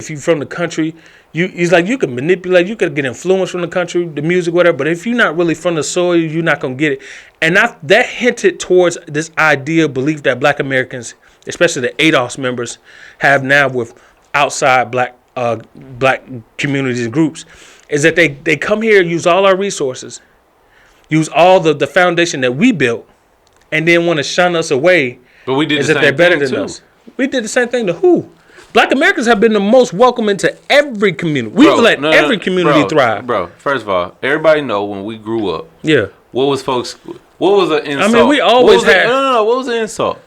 if you're from the country, he's like, you can manipulate, you could get influence from the country, the music, whatever. But if you're not really from the soil, you're not gonna get it. And that hinted towards this idea, belief that Black Americans, especially the ADOS members, have now with outside black communities and groups, is that they come here, use all our resources, use all the foundation that we built, and then want to shun us away. But we did as the if same they're better thing than too. us. We did the same thing to who? Black Americans have been the most welcoming to every community. We've let every community thrive. Bro, first of all, everybody know when we grew up. Yeah. What was an insult? I mean, we always had. No. What was an insult?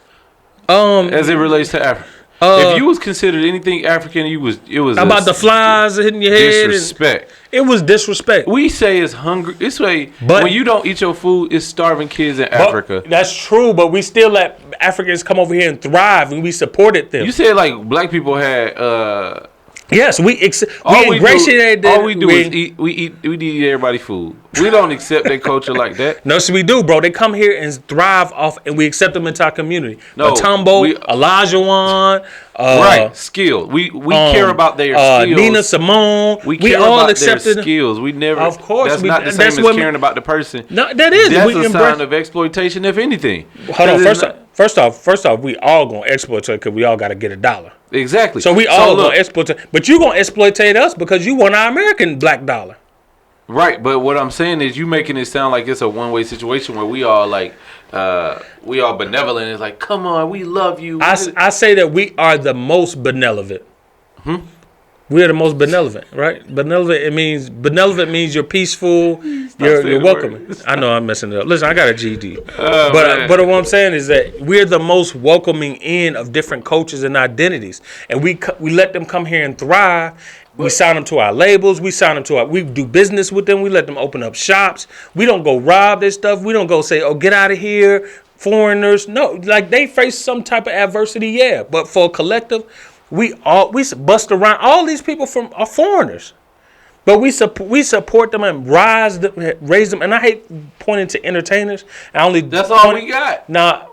As it relates to Africa. If you was considered anything African, it was about the flies hitting your head. Disrespect. It was disrespect. We say it's hungry. This way, when you don't eat your food, it's starving kids in Africa. That's true, but we still let Africans come over here and thrive, and we supported them. You said like black people had. Yes, we ingratiated. All we do is eat. We eat everybody's food. We don't accept their culture like that. No, so we do, bro. They come here and thrive off, and we accept them into our community. No, Matumbo, Olajuwon, right? Skill. We care about their skills. Nina Simone. We care all about accepted their skills. We never. Of course, that's not the same as caring about the person. No, that is. That's a sign of exploitation, if anything. Hold on. First off, we all gonna exploit it because we all gotta get $1. Exactly. So we all gonna exploit it, but you gonna exploitate us because you want our American black dollar. Right, but what I'm saying is you making it sound like it's a one-way situation where we all like we all benevolent. It's like, come on, we love you. I say that we are the most benevolent. We are the most benevolent, right? Benevolent means you're peaceful, you're welcoming. I know I'm messing it up. Listen, I got a GD. But what I'm saying is that we're the most welcoming in of different cultures and identities. And we let them come here and thrive. We sign them to our labels. We do business with them. We let them open up shops. We don't go rob their stuff. We don't go say, oh, get out of here, foreigners. No, like they face some type of adversity, yeah. But for a collective, we bust around. All these people are foreigners. But we support them and raise them. And I hate pointing to entertainers. That's all we got. Nah,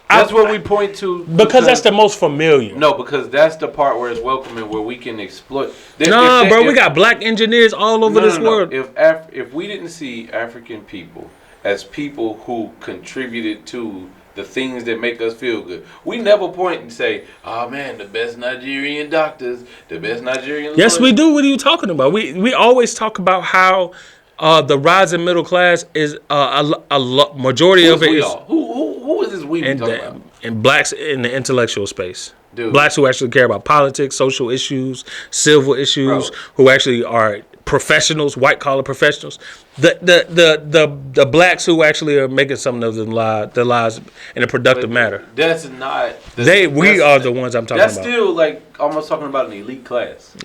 that's what we point to. Because that's the most familiar. No, because that's the part where it's welcoming, where we can exploit. We got black engineers all over this world. If we didn't see African people as people who contributed to the things that make us feel good, we never point and say, oh man, the best Nigerian doctors, the best Nigerian Yes, we do. What are you talking about? We always talk about how the rising middle class is a majority of it is who is this we talking about? And blacks in the intellectual space. Dude. Blacks who actually care about politics, social issues, civil issues, who actually are professionals, white collar professionals. The blacks who actually are making some of their lives in a productive manner. That's not. We are the ones I'm talking about. That's still like almost talking about an elite class.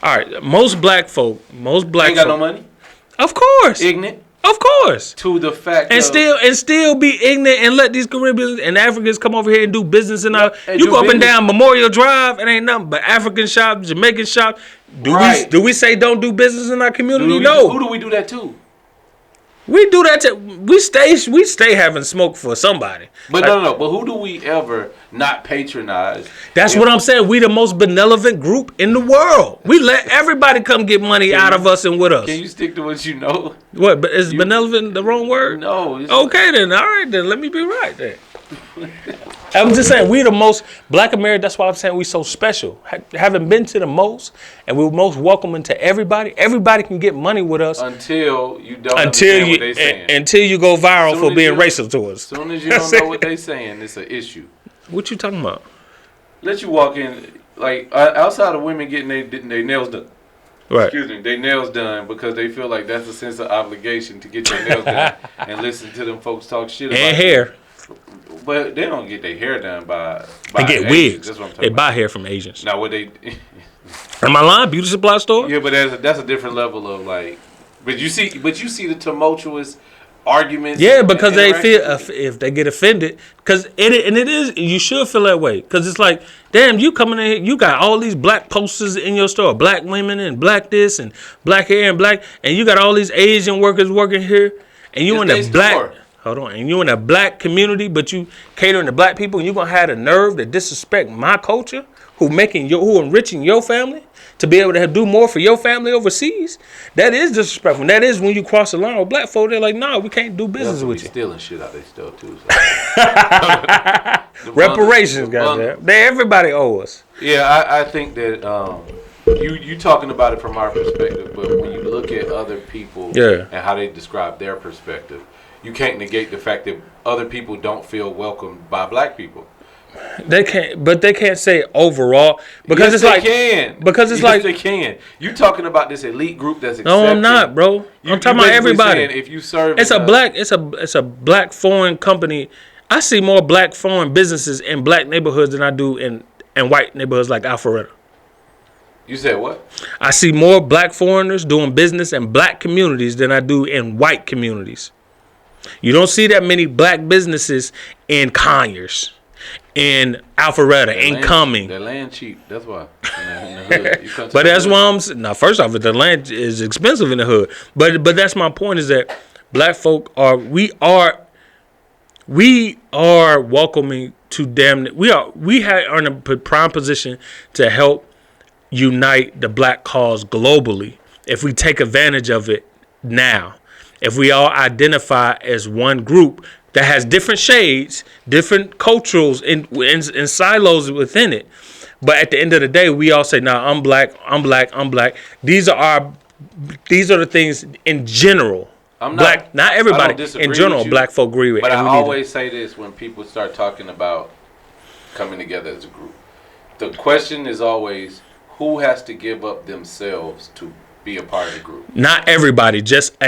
All right, most black folk ain't got no money. Of course, ignorant. Of course. To the fact and still be ignorant and let these Caribbeans and Africans come over here and do business in our. You go up and down Memorial Drive, it ain't nothing but African shops, Jamaican shops. Do we say don't do business in our community? No. Who do we do that to? We do that to we stay having smoke for somebody. But no. But who do we ever not patronize? That's what I'm saying. We the most benevolent group in the world. We let everybody come get money out of us and with us. Can you stick to what you know? What? But is benevolent the wrong word? No. Okay then. All right then. Let me be right then. I'm just saying we the most black American. That's why I'm saying we so special. Having been to the most, and we're most welcoming to everybody. Everybody can get money with us until you don't understand what they saying. Until you go viral for being racist to us. As soon as you don't know what they saying, it's an issue. What you talking about? Let you walk in like outside of women getting their nails done. Right. Excuse me, they nails done because they feel like that's a sense of obligation to get their nails done and listen to them folks talk shit about and hair. But they don't get their hair done by they get Asians. wigs. That's what I'm talking they about. buy hair from Asians. Now what they Am I lying? Beauty supply store? Yeah, but that's a different level of like. But you see the tumultuous arguments. Yeah, because they feel if they get offended, because it is you should feel that way, because it's like, damn, you coming in here, you got all these black posters in your store, black women and black this and black hair and black, and you got all these Asian workers working here, and you in the black. Hold on, and you in a black community, but you catering to black people, and you gonna have the nerve to disrespect my culture, who enriching your family to be able to do more for your family overseas, that is disrespectful. And that is when you cross the line with black folk. They're like, nah, we can't do business with you. Stealing shit out they stuff too. So. Reparations, goddamn. Everybody owe us. Yeah, I think that you talking about it from our perspective, but when you look at other people and how they describe their perspective, you can't negate the fact that other people don't feel welcomed by black people. They can't say overall because yes, it's they like can. Because it's yes, like they can. You talking about this elite group that's accepted. No, I'm not, bro. I'm talking about everybody. If you serve, it's a black foreign company. I see more black foreign businesses in black neighborhoods than I do in white neighborhoods like Alpharetta. You said what? I see more black foreigners doing business in black communities than I do in white communities. You don't see that many black businesses in Conyers, in Alpharetta, in Cumming. The land cheap. That's why. But that's why I'm saying. Now, first off, the land is expensive in the hood. But that's my point is that black folk are welcoming to them. We are in a prime position to help unite the black cause globally if we take advantage of it now. If we all identify as one group that has different shades, different cultures in silos within it, but at the end of the day, we all say, "Nah, I'm black. I'm black. I'm black." These are the things in general. Not everybody in general. Black folk agree with. But I always say this when people start talking about coming together as a group. The question is always, who has to give up themselves to be a part of the group? Not everybody, just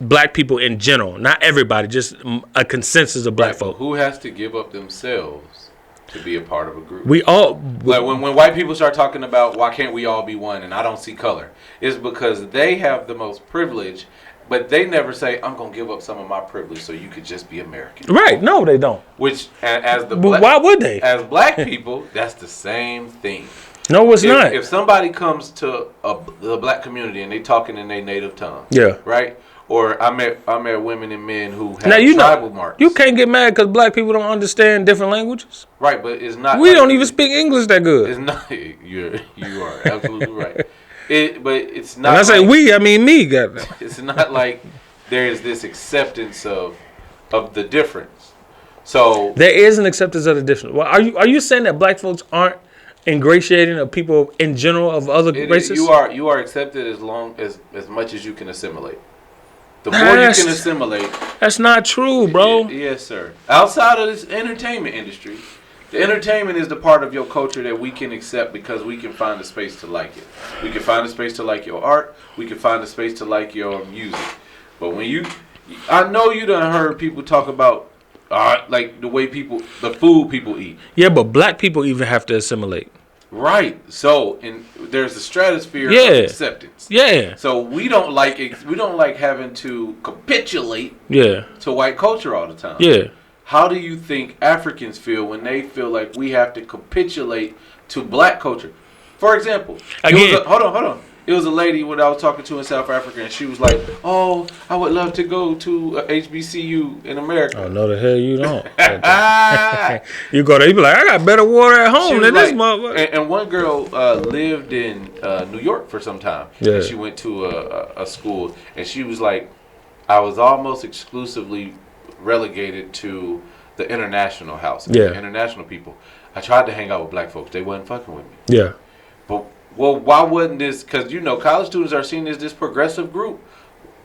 black people in general. Not everybody, just a consensus of black folk. Who has to give up themselves to be a part of a group? We all. Like when white people start talking about why can't we all be one and I don't see color, it's because they have the most privilege, but they never say I'm gonna give up some of my privilege so you could just be American. Right? No, they don't. Which but why would they? As black people, that's the same thing. No, it's not. If somebody comes to the black community and they talking in their native tongue, right? Or I met women and men who have tribal marks. You can't get mad because black people don't understand different languages. Right, but it's not. We don't even speak English that good. It's not. You are absolutely right. But it's not. When I say we, I mean me. Goddamn. It's not like there is this acceptance of the difference. So there is an acceptance of the difference. Well, are you saying that black folks aren't ingratiating of people in general of other races? You are accepted as much as you can assimilate. The more you can assimilate. That's not true, bro. Yes, sir. Outside of this entertainment industry, the entertainment is the part of your culture that we can accept because we can find a space to like it. We can find a space to like your art. We can find a space to like your music. But I know you done heard people talk about like the food people eat. Yeah, but black people even have to assimilate. Right. So, there's a stratosphere of acceptance. Yeah. So we don't like having to capitulate to white culture all the time. Yeah. How do you think Africans feel when they feel like we have to capitulate to black culture? For example, hold on. It was a lady when I was talking to in South Africa, and she was like, "Oh, I would love to go to a HBCU in America." Oh, no, the hell you don't. You go there, you be like, "I got better water at home than this motherfucker." And one girl lived in New York for some time. Yeah. And she went to a school, and she was like, "I was almost exclusively relegated to the international house, the international people. I tried to hang out with black folks; they wasn't fucking with me." Yeah. But why wouldn't this? Because college students are seen as this progressive group.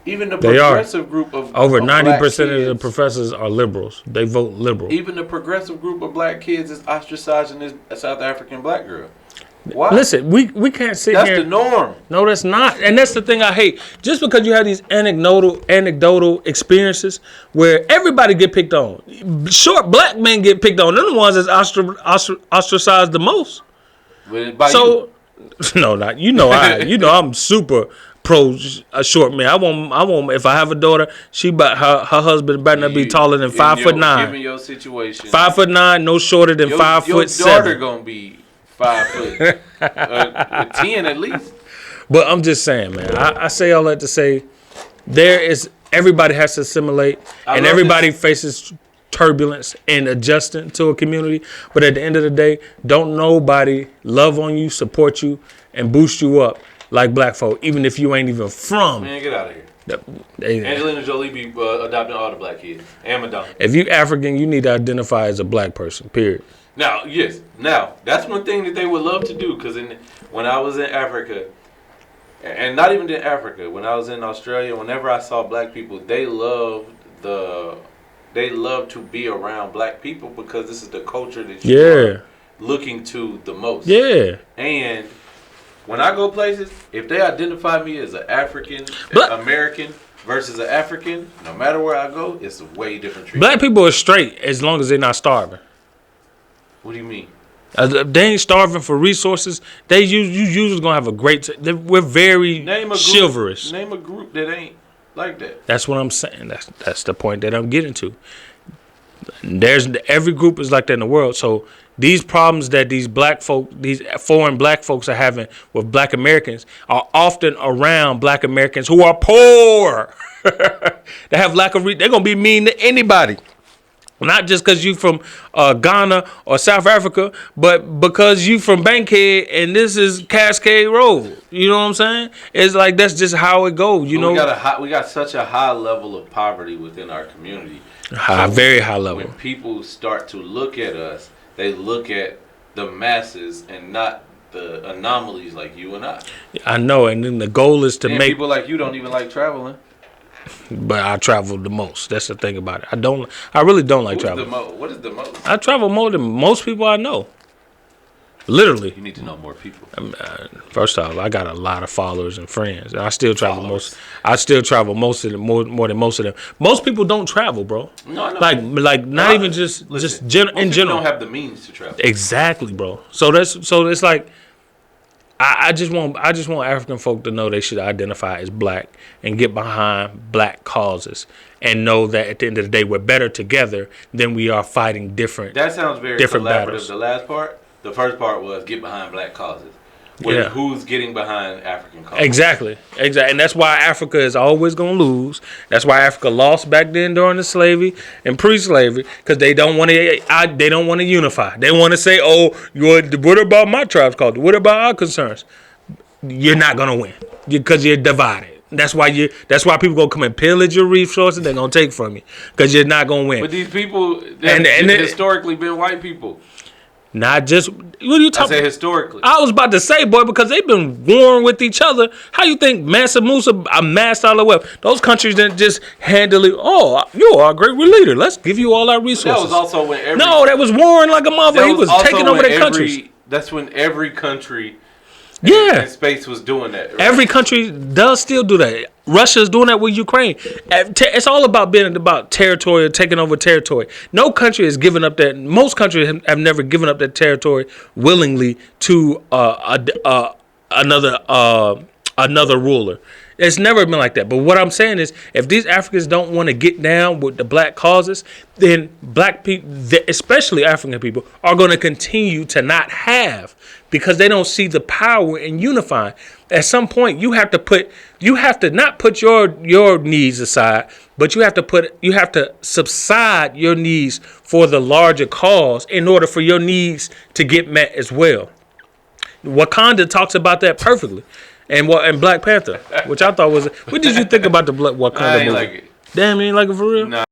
Even the progressive group of over 90% of the professors are liberals. They vote liberal. Even the progressive group of black kids is ostracizing this South African black girl. Why? Listen, we can't sit here. That's the norm. No, that's not. And that's the thing I hate. Just because you have these anecdotal experiences where everybody get picked on. Short black men get picked on. They're the ones that's ostracized the most. No, not I'm super pro short man. I won't. If I have a daughter, her husband better not be taller than 5'9". Given your situation, 5'9", no shorter than 5'7". Your daughter gonna be 5 foot 10 at least. But I'm just saying, man. I say all that to say, everybody has to assimilate, and everybody faces turbulence and adjusting to a community. But at the end of the day, don't nobody love on you, support you, and boost you up like black folk, even if you ain't even from. Man, get out of here. Angelina Jolie be adopting all the black kids and Madonna. If you African, you need to identify as a black person, period. Now, yes. Now, that's one thing that they would love to do, because when I was in Africa, and not even in Africa, when I was in Australia, whenever I saw black people, they love to be around black people because this is the culture that you are looking to the most. Yeah. And when I go places, if they identify me as an African American versus an African, no matter where I go, it's a way different treatment. Black people are straight as long as they're not starving. What do you mean? They ain't starving for resources. You usually gonna have a great. We're very chivalrous. Name a group that ain't like that. That's what I'm saying. That's the point that I'm getting to. Every group is like that in the world. So these problems that these foreign black folks are having with black Americans are often around black Americans who are poor. They have lack of. They're gonna be mean to anybody. Not just because you from Ghana or South Africa, but because you from Bankhead and this is Cascade Road. You know what I'm saying? It's like that's just how it goes. You know, we got such a high level of poverty within our community. Very high level. When people start to look at us, they look at the masses and not the anomalies like you and I. I know, and then the goal is to make people like you don't even like traveling. But I travel the most. That's the thing about it. I really don't like traveling. What is the most? I travel more than most people I know. Literally. You need to know more people. First off, I got a lot of followers and friends. And I still travel most. I still travel most of them more than most of them. Most people don't travel, bro. No, I know. Like not even just in general. Don't have the means to travel. Exactly, bro. So it's like. I just want African folk to know they should identify as black and get behind black causes and know that at the end of the day we're better together than we are fighting different. That sounds very different collaborative. Battles. The last part, the first part was get behind black causes. Who's getting behind African causes? Exactly, and that's why Africa is always gonna lose. That's why Africa lost back then during the slavery and pre-slavery, because they don't want to unify. They want to say, "Oh, what about my tribe's culture? What about our concerns?" You're not gonna win because you're divided. That's why people gonna come and pillage your resources. They're gonna take from you because you're not gonna win. But these people, they've historically been white people. Not just what are you talking? I say historically. I was about to say, boy, because they've been warring with each other. How you think Mansa Musa amassed all the wealth? Those countries didn't just handily. Oh, you are a great leader. Let's give you all our resources. That was also when that was warring like a mother. He was taking over their countries. That's when every country. Yeah, space was doing that. Right? Every country does still do that. Russia's doing that with Ukraine. It's all about being about territory, taking over territory. No country has given up that. Most countries have never given up that territory willingly to another ruler. It's never been like that. But what I'm saying is, if these Africans don't want to get down with the black causes, then black people, especially African people, are going to continue to not have, because they don't see the power in unifying. At some point, you have to not put your needs aside, but you have to subside your needs for the larger cause in order for your needs to get met as well. Wakanda talks about that perfectly. And Black Panther, which I thought was. What did you think about the Wakanda movie? Like it. Damn, you ain't like it for real? Nah.